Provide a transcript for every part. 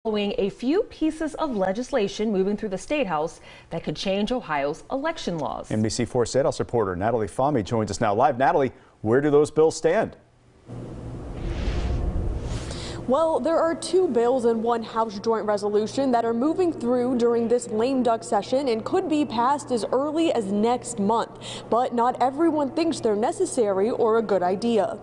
Following a few pieces of legislation moving through the State House that could change Ohio's election laws. NBC4 State House reporter Natalie Fahmy joins us now live. Natalie, where do those bills stand? Well, there are two bills and one House joint resolution that are moving through during this lame duck session and could be passed as early as next month. But not everyone thinks they're necessary or a good idea.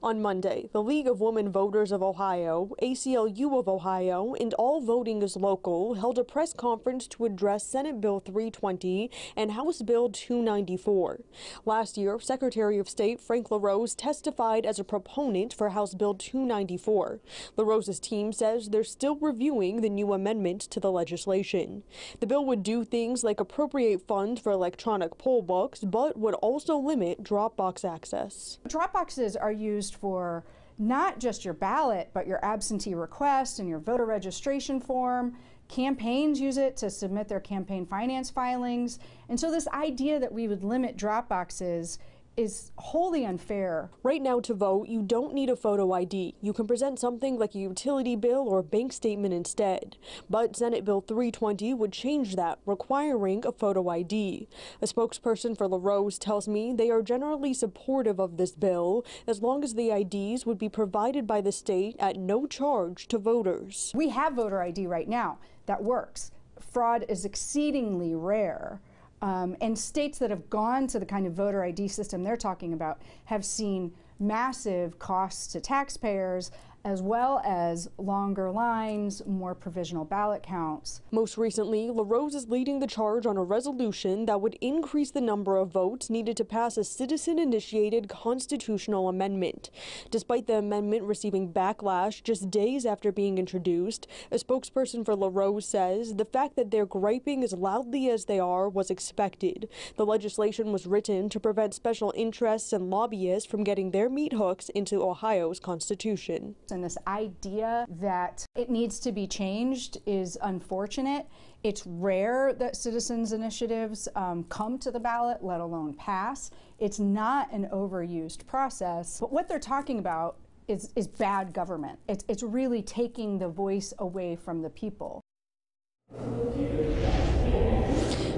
On Monday, the League of Women Voters of Ohio, ACLU of Ohio, and All Voting is Local held a press conference to address Senate Bill 320 and House Bill 294. Last year, Secretary of State Frank LaRose testified as a proponent for House Bill 294. LaRose's team says they're still reviewing the new amendment to the legislation. The bill would do things like appropriate funds for electronic poll books, but would also limit Dropbox access. Dropboxes are used for not just your ballot, but your absentee request and your voter registration form. Campaigns use it to submit their campaign finance filings. And so this idea that we would limit Dropboxes is wholly unfair. Right now, to vote, you don't need a photo ID. You can present something like a utility bill or bank statement instead. But Senate Bill 320 would change that, requiring a photo ID. A spokesperson for LaRose tells me they are generally supportive of this bill, as long as the IDs would be provided by the state at no charge to voters. We have voter ID right now that works. Fraud is exceedingly rare. And states that have gone to the kind of voter ID system they're talking about have seen massive costs to taxpayers, as well as longer lines, more provisional ballot counts. Most recently, LaRose is leading the charge on a resolution that would increase the number of votes needed to pass a citizen-initiated constitutional amendment. Despite the amendment receiving backlash just days after being introduced, a spokesperson for LaRose says the fact that they're griping as loudly as they are was expected. The legislation was written to prevent special interests and lobbyists from getting their meat hooks into Ohio's constitution. And this idea that it needs to be changed is unfortunate. It's rare that citizens' initiatives come to the ballot, let alone pass. It's not an overused process. But what they're talking about is bad government. It's really taking the voice away from the people.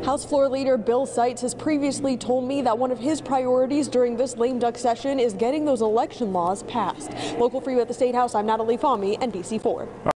House Floor Leader Bill Seitz has previously told me that one of his priorities during this lame duck session is getting those election laws passed. Local for you at the State House, I'm Natalie Fahmy, NBC4.